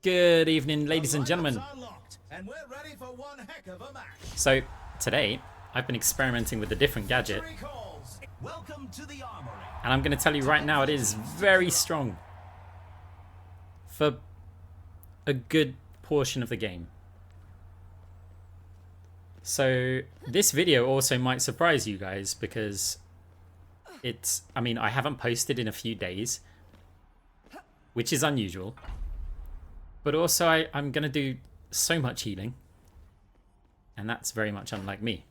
Good evening, ladies and gentlemen. So today I've been experimenting with a different gadget, and I'm going to tell you right now it is very strong for a good portion of the game. So this video also might surprise you guys because I haven't posted in a few days, which is unusual. But also I'm going to do so much healing, and that's very much unlike me.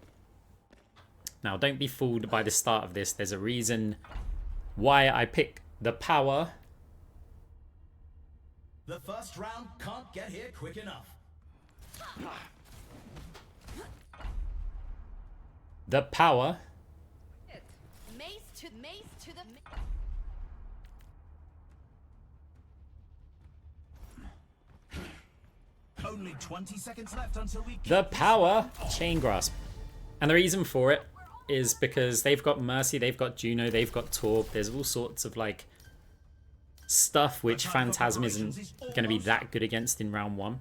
Now, don't be fooled by the start of this. There's a reason why I pick the power. The first round can't get here quick enough. The power. Only 20 seconds left until we The power chain grasp. And the reason for it is because they've got Mercy, they've got Juno, they've got Torb. There's all sorts of like stuff which Phantasm isn't going to be that good against in round one.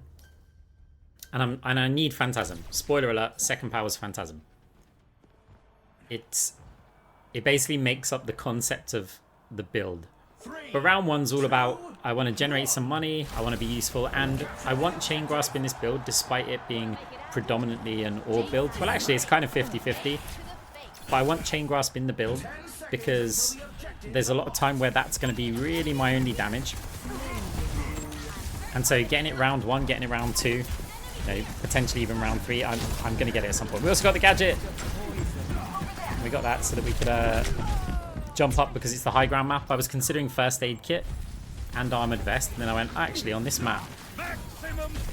And I need Phantasm. Spoiler alert, second power is Phantasm. It basically makes up the concept of the build. But round one's all about, I want to generate some money, I want to be useful, and I want Chain Grasp in this build despite it being predominantly an orb build. Well, actually it's kind of 50-50, but I want Chain Grasp in the build because there's a lot of time where that's going to be really my only damage. And so getting it round one, getting it round two, potentially even round three, I'm going to get it at some point. We also got the gadget. We got that so that we could jump up because it's the high ground map. I was considering first aid kit and armored vest, and then I went, actually on this map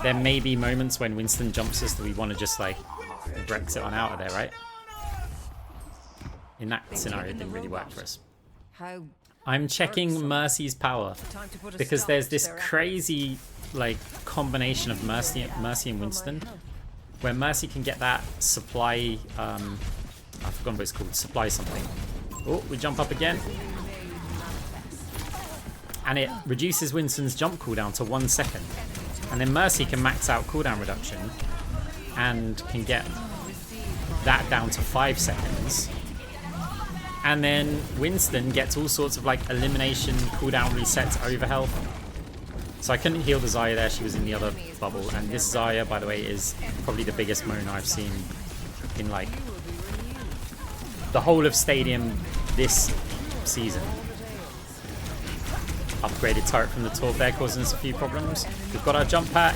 there may be moments when Winston jumps us that we want to just like Brexit on out of there, right? In that scenario it didn't really work for us. I'm checking Mercy's power because there's this crazy like combination of Mercy and Winston where Mercy can get that supply I've forgotten what it's called, supply something. Oh, we jump up again. And it reduces Winston's jump cooldown to 1 second. And then Mercy can max out cooldown reduction and can get that down to 5 seconds. And then Winston gets all sorts of like elimination, cooldown resets, over health. So I couldn't heal the Zarya there, she was in the other bubble. And this Zarya, by the way, is probably the biggest Mona I've seen in like the whole of Stadium this season. Upgraded turret from the Torb there, causing us a few problems. We've got our jump pack.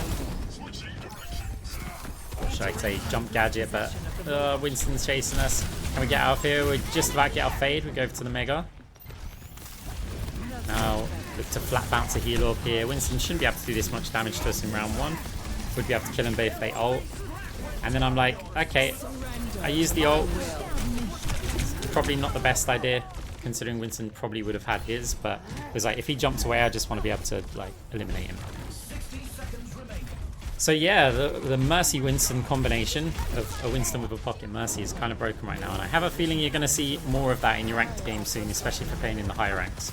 Should I say jump gadget, but Winston's chasing us. Can we get out of here? We're just about to get our fade. We go over to the Mega. Now look to flat bounce a heal up here. Winston shouldn't be able to do this much damage to us in round one. Would be able to kill him if they ult. And then I'm like, okay, I used the ult. Probably not the best idea, considering Winston probably would have had his, but it was like, if he jumps away, I just want to be able to like eliminate him. So yeah, the Mercy Winston combination of a Winston with a pocket Mercy is kind of broken right now, and I have a feeling you're going to see more of that in your ranked games soon, especially for playing in the higher ranks.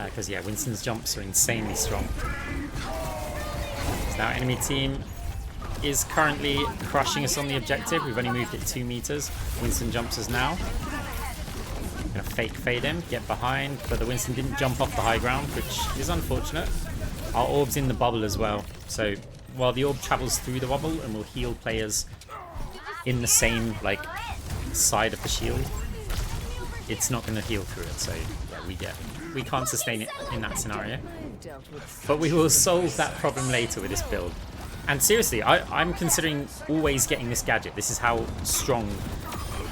Because yeah, Winston's jumps are insanely strong. So now enemy team is currently crushing us on the objective. We've only moved it 2 meters. Winston jumps us now. Gonna fake fade him, get behind, but the Winston didn't jump off the high ground, which is unfortunate. Our orb's in the bubble as well, so while the orb travels through the bubble and will heal players in the same like side of the shield, it's not going to heal through it. So yeah, we can't sustain it in that scenario, but we will solve that problem later with this build. And seriously, I'm considering always getting this gadget. This is how strong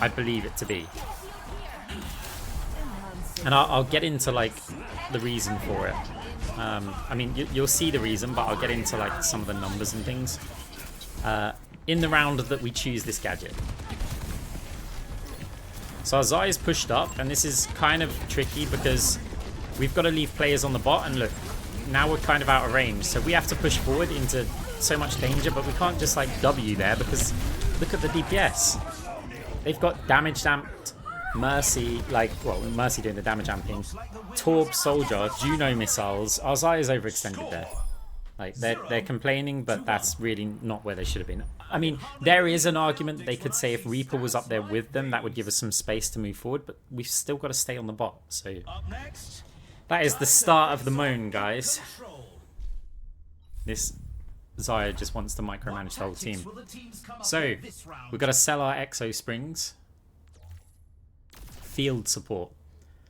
I believe it to be. And I'll get into like the reason for it. I mean, you'll see the reason, but I'll get into like some of the numbers and things in the round that we choose this gadget. So our Zarya is pushed up, and this is kind of tricky because we've got to leave players on the bot, and look, now we're kind of out of range, so we have to push forward into so much danger, but we can't just like W there because look at the DPS. They've got damage damped Mercy, like, well, Mercy doing the damage amping. Torb, Soldier, Juno missiles. Our Zaya's overextended there. Like, they're complaining, but that's really not where they should have been. I mean, there is an argument that they could say if Reaper was up there with them, that would give us some space to move forward, but we've still got to stay on the bot. So that is the start of the moan, guys. This Zaya just wants to micromanage the whole team. So, we've got to sell our Exo Springs. Field support.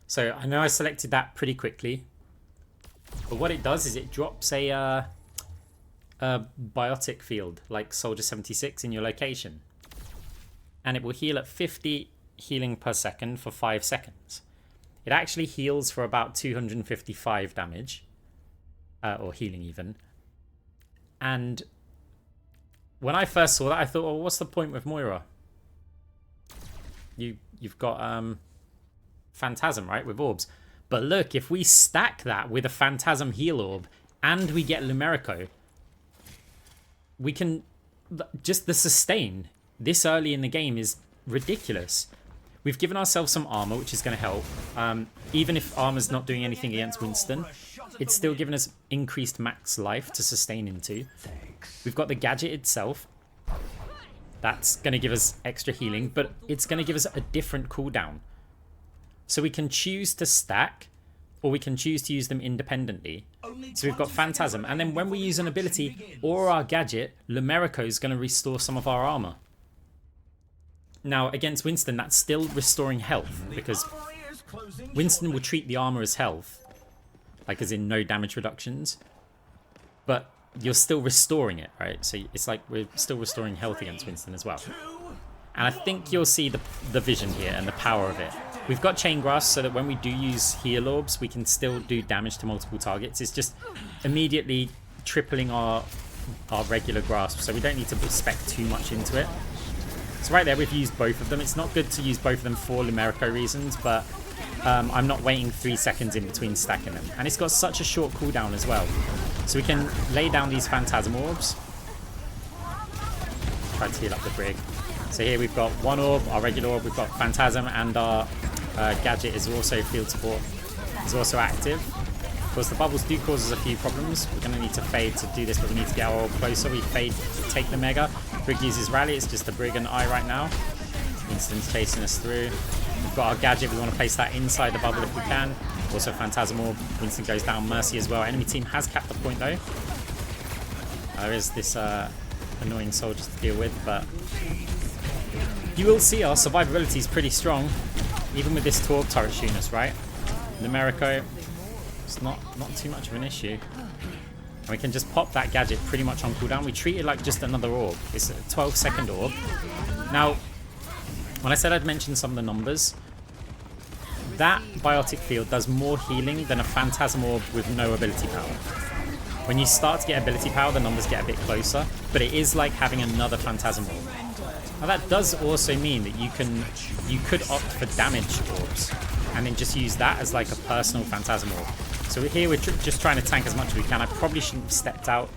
So, I know I selected that pretty quickly. But what it does is it drops a Biotic Field, like Soldier 76 in your location. And it will heal at 50 healing per second for 5 seconds. It actually heals for about 255 damage. Or healing even. And when I first saw that, I thought, well, what's the point with Moira? You've got Phantasm, right, with orbs. But look, if we stack that with a Phantasm heal orb and we get Lumerico, we can... Just the sustain this early in the game is ridiculous. We've given ourselves some armor, which is going to help. Even if armor's not doing anything against Winston, it's still giving us increased max life to sustain into. We've got the gadget itself. That's going to give us extra healing, but it's going to give us a different cooldown. So we can choose to stack, or we can choose to use them independently. So we've got Phantasm, and then when we use an ability or our gadget, Lumerico is going to restore some of our armor. Now, against Winston, that's still restoring health, because Winston will treat the armor as health, like as in no damage reductions, but you're still restoring it, right? So it's like we're still restoring health against Winston as well. And I think you'll see the vision here and the power of it. We've got Chain Grasp so that when we do use heal orbs, we can still do damage to multiple targets. It's just immediately tripling our regular grasp, so we don't need to spec too much into it. So right there, we've used both of them. It's not good to use both of them for Lumerico reasons, but I'm not waiting 3 seconds in between stacking them. And it's got such a short cooldown as well. So we can lay down these Phantasm orbs. Try to heal up the Brig. So here we've got one orb, our regular orb, we've got Phantasm, and our gadget is also field support. Is also active. Of course, the bubbles do cause us a few problems. We're going to need to fade to do this, but we need to get our orb closer. We fade to take the Mega. Brig uses Rally. It's just the Brig and I right now. Winston's chasing us through. We've got our gadget. We want to place that inside the bubble if we can. Also Phantasm orb. Winston goes down. Mercy as well. Enemy team has capped the point though. There is this annoying soldier to deal with, but you will see our survivability is pretty strong, even with this Torb turret shooting us, right? Lumerico, it's not too much of an issue. And we can just pop that gadget pretty much on cooldown. We treat it like just another orb. It's a 12-second orb. Now, when I said I'd mention some of the numbers, that Biotic Field does more healing than a Phantasm orb with no ability power. When you start to get ability power, the numbers get a bit closer, but it is like having another Phantasm orb. Now that does also mean that you could opt for damage orbs and then just use that as like a personal Phantasm orb. So here we're just trying to tank as much as we can. I probably shouldn't have stepped out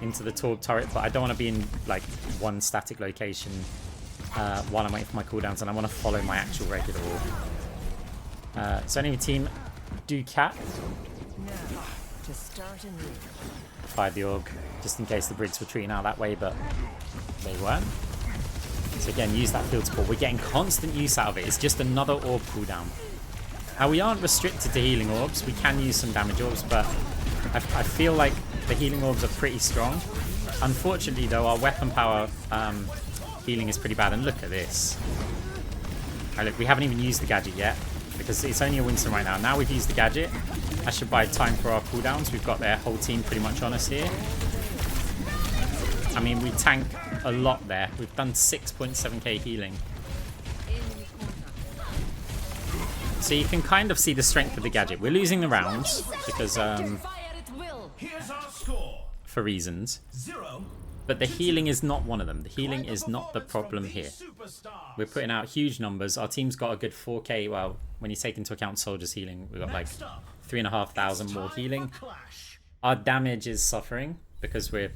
into the Torb turret, but I don't want to be in like one static location while I'm waiting for my cooldowns, and I want to follow my actual regular orb. So enemy team do cap. Fired the orb just in case the Brigs were treating out that way, but they weren't. So again, use that field support. We're getting constant use out of it. It's just another orb cooldown. Now we aren't restricted to healing orbs. We can use some damage orbs, but I feel like the healing orbs are pretty strong. Unfortunately though, our weapon power healing is pretty bad. And look at this. Right, look, we haven't even used the gadget yet because it's only a Winston right now. Now we've used the gadget. That should buy time for our cooldowns. We've got their whole team pretty much on us here. I mean, we tank a lot there. We've done 6.7k healing. So you can kind of see the strength of the gadget. We're losing the rounds because for reasons. But the healing is not one of them. The healing is not the problem here. We're putting out huge numbers. Our team's got a good 4k. Well, when you take into account soldiers healing, we've got like 3,500 more healing. Our damage is suffering because we're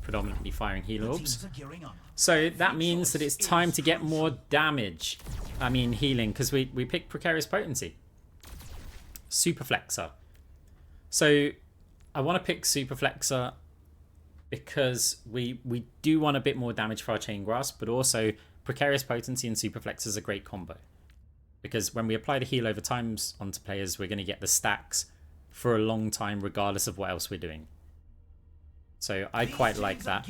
predominantly firing heal orbs. Teams are gearing up. So that means that it's time to get more damage. I mean healing, because we picked Precarious Potency. Super Flexor. So I want to pick Super Flexor because we do want a bit more damage for our Chain Grasp, but also Precarious Potency and Super Flexor is a great combo. Because when we apply the heal over times onto players, we're going to get the stacks for a long time regardless of what else we're doing. So I quite like that.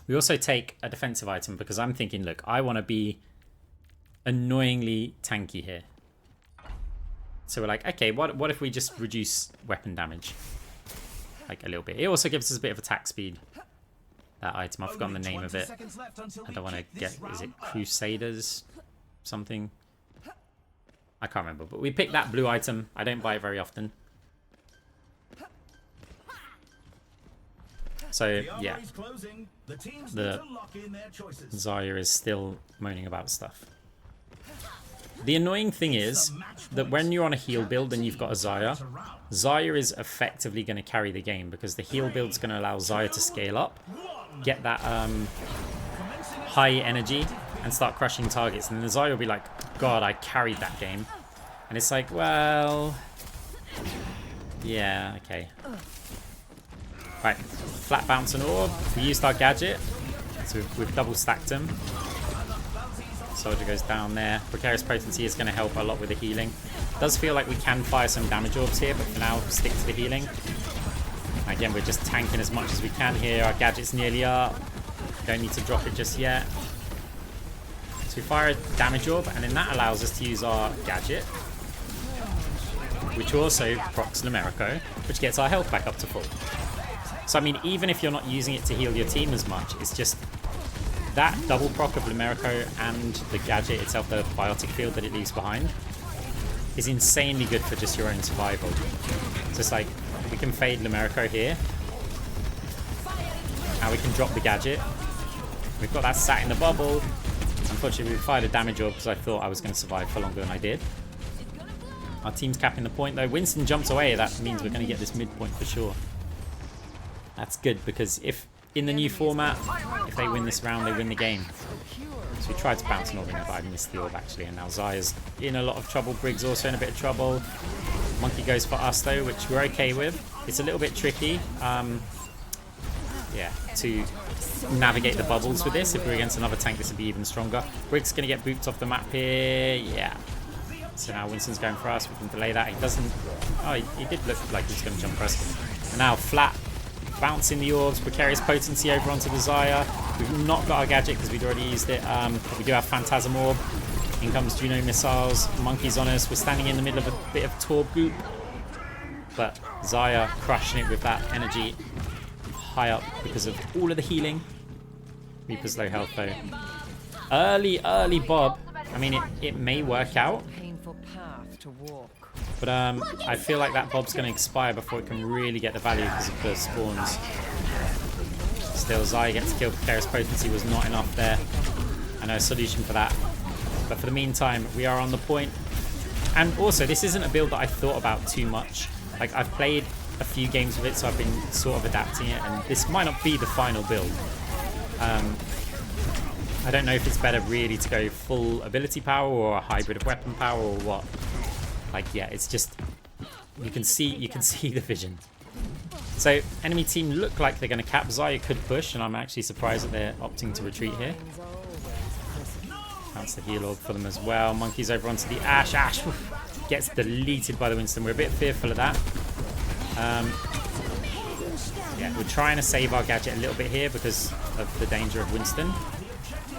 We also take a defensive item because I'm thinking, look, I want to be annoyingly tanky here. So we're like, okay, what if we just reduce weapon damage? Like a little bit. It also gives us a bit of attack speed. That item, I've forgotten the name of it. I don't want to get, is it Crusaders? Something? I can't remember, but we picked that blue item. I don't buy it very often. So, yeah. The Zarya is still moaning about stuff. The annoying thing is that when you're on a heal build and you've got a Zarya, Zarya is effectively going to carry the game because the heal build's going to allow Zarya to scale up, get that high energy, and start crushing targets. And the Zarya will be like, God, I carried that game. And it's like, well, yeah, okay. Right, flat bounce and orb. We used our gadget, so we've double stacked him. Soldier goes down there. Precarious Potency is going to help a lot with the healing. Does feel like we can fire some damage orbs here, but for now, stick to the healing. Again, we're just tanking as much as we can here. Our gadget's nearly up. Don't need to drop it just yet. So we fire a damage orb, and then that allows us to use our gadget, which also procs Lumerico, which gets our health back up to full. So I mean, even if you're not using it to heal your team as much, it's just that double proc of Lumerico and the gadget itself, the Biotic Field that it leaves behind, is insanely good for just your own survival. So it's like, we can fade Lumerico here. Now we can drop the gadget. We've got that sat in the bubble. Unfortunately, we fired a damage orb because I thought I was going to survive for longer than I did. Our team's capping the point though. Winston jumps away. That means we're going to get this midpoint for sure. That's good because if in the new format, if they win this round, they win the game. So we tried to bounce an orb in there, but I missed the orb actually. And now Zarya's in a lot of trouble. Briggs also in a bit of trouble. Monkey goes for us though, which we're okay with. It's a little bit tricky, yeah, to navigate the bubbles with this. If we're against another tank, this would be even stronger. Briggs going to get booped off the map here. Yeah. So now Winston's going for us. We can delay that. He doesn't... Oh, he did look like he was going to jump for us. And now flat. Bouncing the orbs. Precarious Potency over onto the Zarya. We've not got our gadget because we'd already used it. But we do have Phantasm Orb. In comes Juno missiles. Monkey's on us. We're standing in the middle of a bit of Torb goop. But Zarya crushing it with that energy high up because of all of the healing. Reaper's low health though. Early Bob. I mean, it may work out. But I feel like that Bob's going to expire before it can really get the value because of the spawns. Still, Zarya gets killed. Precarious Potency was not enough there. I know a solution for that. But for the meantime, we are on the point. And also, this isn't a build that I thought about too much. Like, I've played a few games with it, so I've been sort of adapting it. And this might not be the final build. I don't know if it's better really to go full ability power or a hybrid of weapon power or what. Like, yeah, it's just you can see the vision. So enemy team look like they're going to cap. Zarya could push, and I'm actually surprised that they're opting to retreat here. Bounce the heal orb for them as well. Monkey's over onto the Ash. Ash gets deleted by the Winston. We're a bit fearful of that. Yeah, we're trying to save our gadget a little bit here because of the danger of Winston.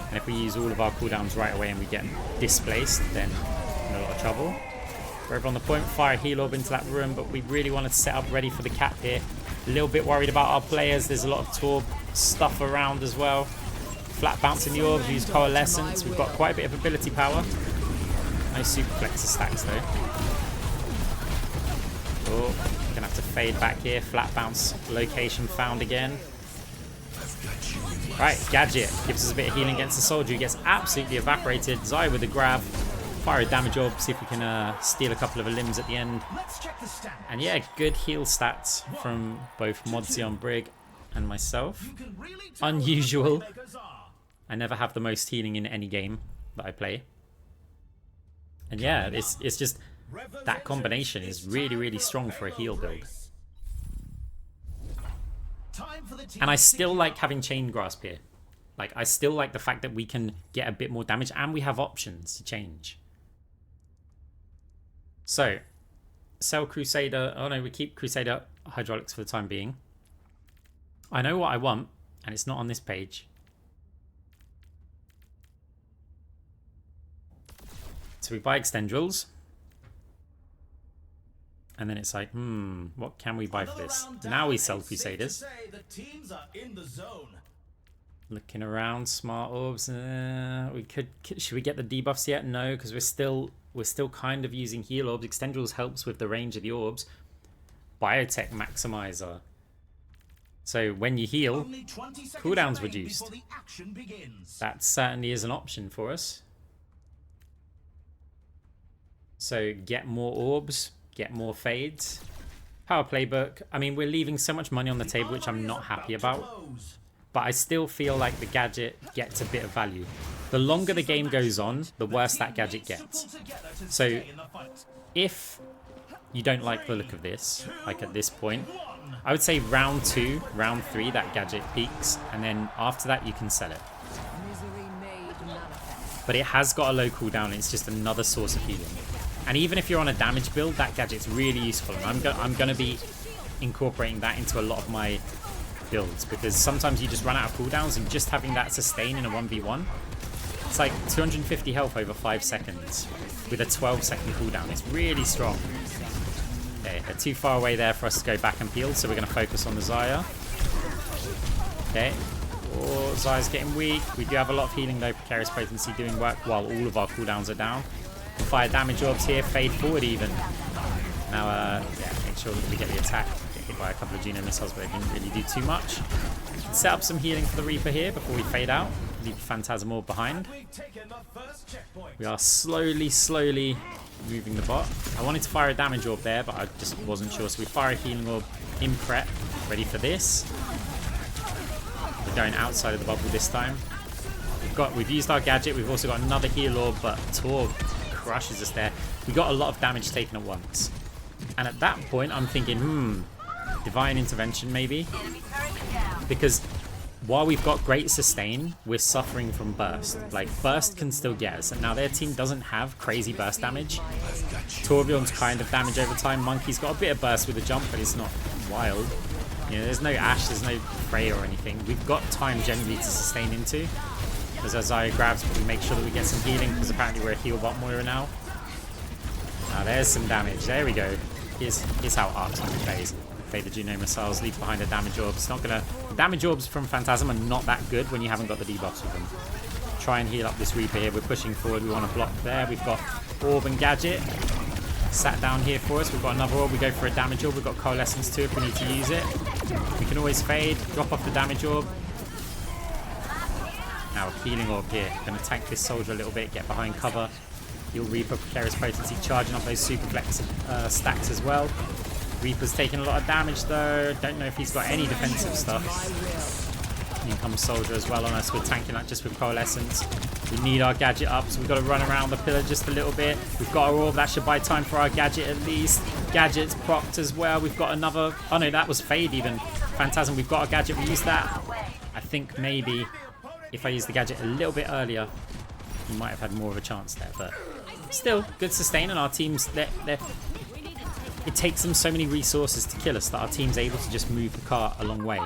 And if we use all of our cooldowns right away and we get displaced, then we're in a lot of trouble. We're over on the point, fire a heal orb into that room, but we really wanted to set up ready for the cap here. A little bit worried about our players. There's a lot of Torb stuff around as well. Flat bouncing the orbs, we use Coalescence. We've got quite a bit of ability power. No super flexor stacks though. Oh, gonna have to fade back here. Flat bounce location found again. Right, Gadget gives us a bit of healing against the soldier who gets absolutely evaporated. Zarya with a grab. Fire a damage orb, see if we can steal a couple of limbs at the end. And yeah, good heal stats from both Modsy on Brig and myself. You can really tell Unusual. what the playmakers are. I never have the most healing in any game that I play. And yeah, it's just that combination is really, really strong for a heal build. And I still like having Chain Grasp here. Like, I still like the fact that we can get a bit more damage and we have options to change. So, sell Crusader. Oh no, we keep Crusader Hydraulics for the time being. I know what I want, and it's not on this page. So we buy Extendrils. And then it's like, what can we buy for this? Now we sell Crusaders. Looking around, smart orbs. Should we get the debuffs yet? No, because we're still kind of using heal orbs. Extendrils helps with the range of the orbs. Biotech maximizer. So when you heal, cooldown's reduced. That certainly is an option for us. So get more orbs, get more fades. Power playbook. I mean, we're leaving so much money on the table, which I'm not happy about. But I still feel like the gadget gets a bit of value. The longer the game goes on, the worse that gadget gets. So if you don't like the look of this, like at this point, I would say round 2, round 3, that gadget peaks. And then after that, you can sell it. But it has got a low cooldown. It's just another source of healing. And even if you're on a damage build, that gadget's really useful. And I'm going to be incorporating that into a lot of my builds, because sometimes you just run out of cooldowns, and just having that sustain in a 1v1, it's like 250 health over 5 seconds with a 12-second cooldown. It's really strong. Okay, they're too far away there for us to go back and peel, so we're going to focus on the Xayah. Okay. Oh, Xayah's getting weak. We do have a lot of healing though. Precarious Potency doing work while all of our cooldowns are down. Fire damage orbs here, fade forward even. Now, yeah, make sure that we get the attack. Get hit by a couple of Geno missiles, but they didn't really do too much. Set up some healing for the Reaper here before we fade out. Leave the Phantasm orb behind. We are slowly moving the bot. I wanted to fire a damage orb there, but I just wasn't sure. So we fire a healing orb in prep, ready for this. We're going outside of the bubble this time. We've used our gadget. We've also got another heal orb, but Torb crushes us there. We got a lot of damage taken at once. And at that point, I'm thinking, divine intervention maybe. Because while we've got great sustain, we're suffering from burst. Like, burst can still get us. And now their team doesn't have crazy burst damage. Torbjorn's kind of damage over time. Monkey's got a bit of burst with a jump, but it's not wild. You know, there's no Ashe, there's no Freya or anything. We've got time generally to sustain into. As our Xayah grabs, but we make sure that we get some healing, because apparently we're a heal bot Moira now. There's some damage. There we go. Here's how Arc's going to plays. Fade the Juno missiles, leave behind a damage orb. It's not going to... Damage orbs from Phantasm are not that good when you haven't got the debuffs with them. Try and heal up this Reaper here. We're pushing forward. We want to block there. We've got Orb and Gadget. Sat down here for us. We've got another orb. We go for a damage orb. We've got Coalescence too if we need to use it. We can always fade. Drop off the damage orb. Now, healing orb here. Going to tank this soldier a little bit, get behind cover. Heal Reaper, Precarious Potency, charging up those super flex stacks as well. Reaper's taking a lot of damage though. Don't know if he's got any defensive stuff. In comes Soldier as well on us. We're tanking that just with Coalescence. We need our gadget up, so we've got to run around the pillar just a little bit. We've got our orb. That should buy time for our gadget at least. Gadget's procced as well. We've got another... Oh no, that was Fade even. Phantasm, we've got our gadget. We used that. I think maybe if I used the gadget a little bit earlier, we might have had more of a chance there. But still, good sustain, and our teams... It takes them so many resources to kill us that our team's able to just move the cart a long way.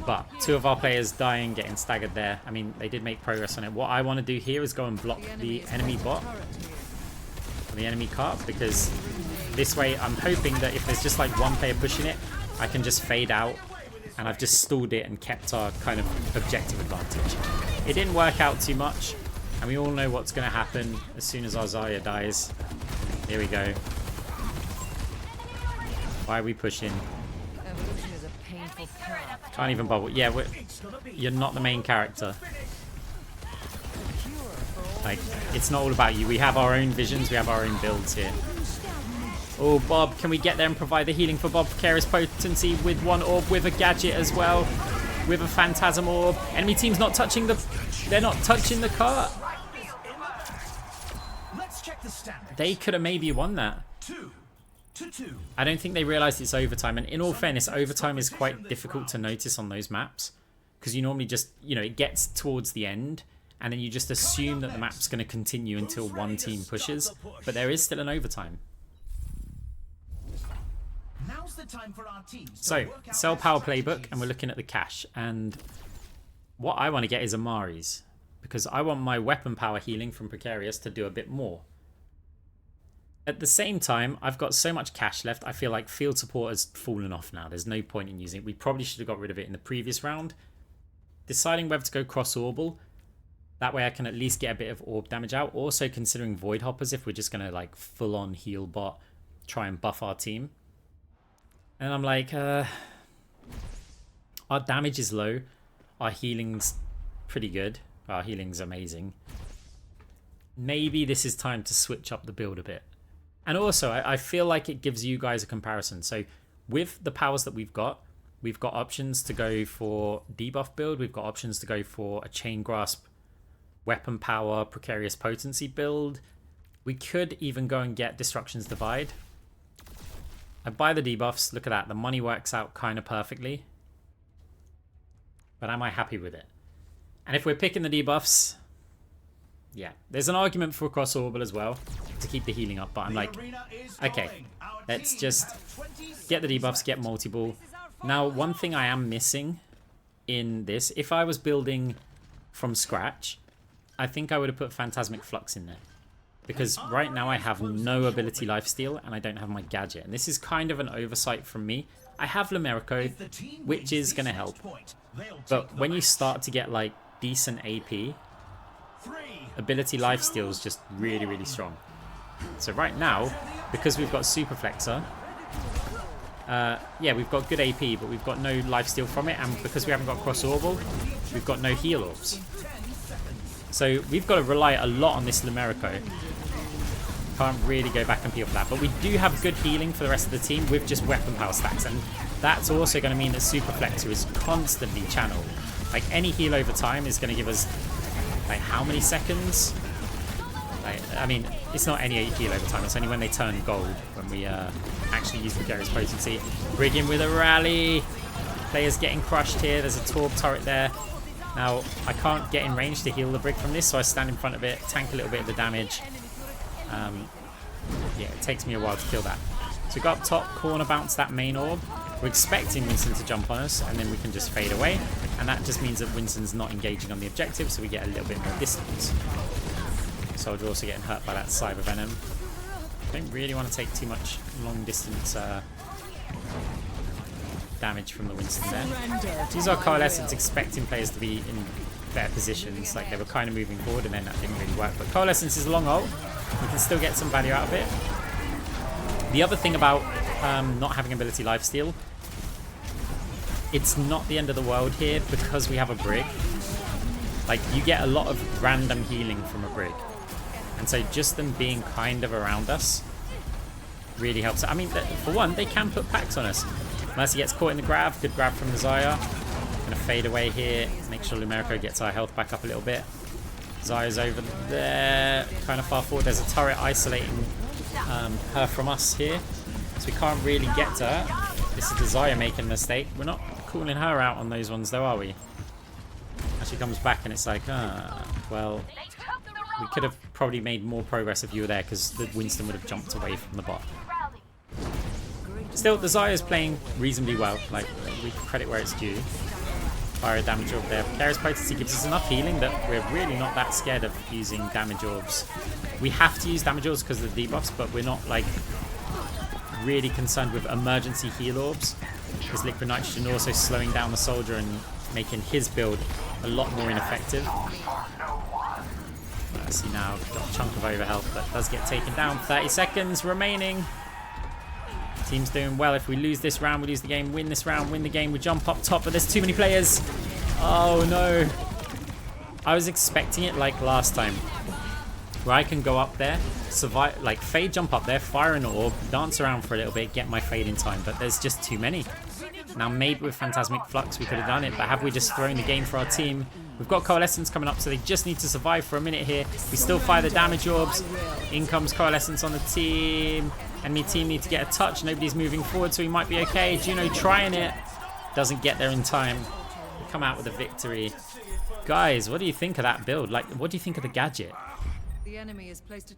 But 2 of our players dying, getting staggered there. I mean, they did make progress on it. What I want to do here is go and block the enemy bot, the enemy cart, because this way I'm hoping that if there's just like one player pushing it, I can just fade out, and I've just stalled it and kept our kind of objective advantage. It didn't work out too much, and we all know what's going to happen as soon as our Xayah dies. Here we go. Why are we pushing? Can't even bubble. Yeah, you're not the main character. Like, it's not all about you. We have our own visions. We have our own builds here. Oh, Bob, can we get there and provide the healing for Bob? Precarious potency with one orb, with a gadget as well, with a Phantasm orb. Enemy team's not touching the... They're not touching the cart. Let's check the standings. They could have maybe won that. 2-2. I don't think they realised it's overtime. And in all fairness, overtime is quite difficult to notice on those maps. Because you normally just, you know, it gets towards the end. And then you just assume that the map's going to continue until one team pushes. But there is still an overtime. Now's the time for our teams to So, work out sell their power playbook, strategies. and we're looking at the cash. And what I want to get is Amari's, because I want my weapon power healing from Precarious to do a bit more. At the same time, I've got so much cash left, I feel like field support has fallen off now. There's no point in using it. We probably should have got rid of it in the previous round. Deciding whether to go cross-orbal, that way I can at least get a bit of orb damage out. Also considering Void Hoppers if we're just going to like full-on heal bot, try and buff our team. And I'm like, our damage is low. Our healing's pretty good. Our healing's amazing. Maybe this is time to switch up the build a bit. And also, I feel like it gives you guys a comparison. So with the powers that we've got options to go for debuff build. We've got options to go for a chain grasp, weapon power, precarious potency build. We could even go and get Destruction's Divide. I buy the debuffs. Look at that. The money works out kind of perfectly. But am I happy with it? And if we're picking the debuffs, yeah. There's an argument for a cross-orbal as well to keep the healing up. But I'm like, okay, let's just get the debuffs, get multi-ball. Now, one thing I am missing in this, if I was building from scratch, I think I would have put Phantasmic Flux in there. Because right now I have no ability lifesteal and I don't have my gadget. And this is kind of an oversight from me. I have Lumerico, which is going to help. But when you start to get like decent AP, ability lifesteal is just really, really strong. So right now, because we've got Super Flexor, yeah, we've got good AP, but we've got no lifesteal from it. And because we haven't got cross-orbal, we've got no heal orbs. So we've got to rely a lot on this Lumerico. Can't really go back and peel for that. But we do have good healing for the rest of the team with just weapon power stacks. And that's also going to mean that Super Flexor is constantly channeled. Like any heal over time is going to give us, like, how many seconds? Like, I mean, it's not any heal over time. It's only when they turn gold when we actually use Precarious Potency. Brig in with a rally. Players getting crushed here. There's a Torb turret there. Now, I can't get in range to heal the Brig from this, so I stand in front of it, tank a little bit of the damage. Yeah, it takes me a while to kill that. So we got up top, corner bounce that main orb. We're expecting Winston to jump on us, and then we can just fade away. And that just means that Winston's not engaging on the objective, so we get a little bit more distance. Soldier also getting hurt by that Cyber Venom. I don't really want to take too much long distance damage from the Winston there. These are Coalescence expecting players to be in better positions, like they were kind of moving forward and then that didn't really work. But Coalescence is a long ult, we can still get some value out of it. The other thing about not having ability lifesteal, it's not the end of the world here because we have a Brig. Like, you get a lot of random healing from a Brig. And so just them being kind of around us really helps. I mean, for one, they can put packs on us. Mercy gets caught in the grab. Good grab from the Xayah. Going to fade away here. Make sure Lumerico gets our health back up a little bit. Xayah's over there. Kind of far forward. There's a turret isolating her from us here. So we can't really get to her. This is the Xayah making a mistake. We're not calling her out on those ones though, are we? And she comes back and it's like, well, we could have probably made more progress if you were there because the Winston would have jumped away from the bot. Still, the Xayah is playing reasonably well. Like, we credit where it's due. Fire damage orb there. Precarious Potency gives us enough healing that we're really not that scared of using damage orbs. We have to use damage orbs because of the debuffs, but we're not, like, really concerned with emergency heal orbs. Because Liquid Nitrogen also slowing down the soldier and making his build a lot more ineffective. Let's see now, got a chunk of overhealth that does get taken down. 30 seconds remaining. Team's doing well. If we lose this round, we lose the game. Win this round, win the game. We jump up top, but there's too many players. Oh no. I was expecting it like last time where I can go up there, survive, like fade jump up there, fire an orb, dance around for a little bit, get my fade in time, but there's just too many. Now maybe with Phantasmic Flux we could have done it, but have we just thrown the game for our team? We've got Coalescence coming up, so they just need to survive for a minute here. We still fire the damage orbs. In comes Coalescence on the team. Enemy team need to get a touch. Nobody's moving forward, so we might be okay. Juno trying it. Doesn't get there in time. We come out with a victory. Guys, what do you think of that build? Like, what do you think of the gadget?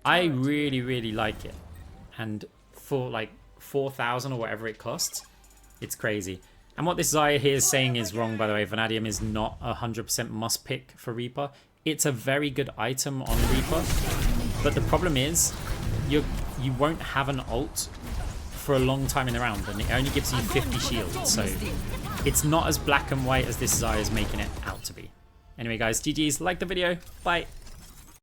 I really, really like it. And for like 4,000 or whatever it costs, it's crazy. And what this Xayah here is saying is wrong, by the way. Vanadium is not a 100% must pick for Reaper. It's a very good item on Reaper. But the problem is, you won't have an ult for a long time in the round. And it only gives you 50 shield. So it's not as black and white as this Xayah is making it out to be. Anyway, guys, GG's. Like the video. Bye.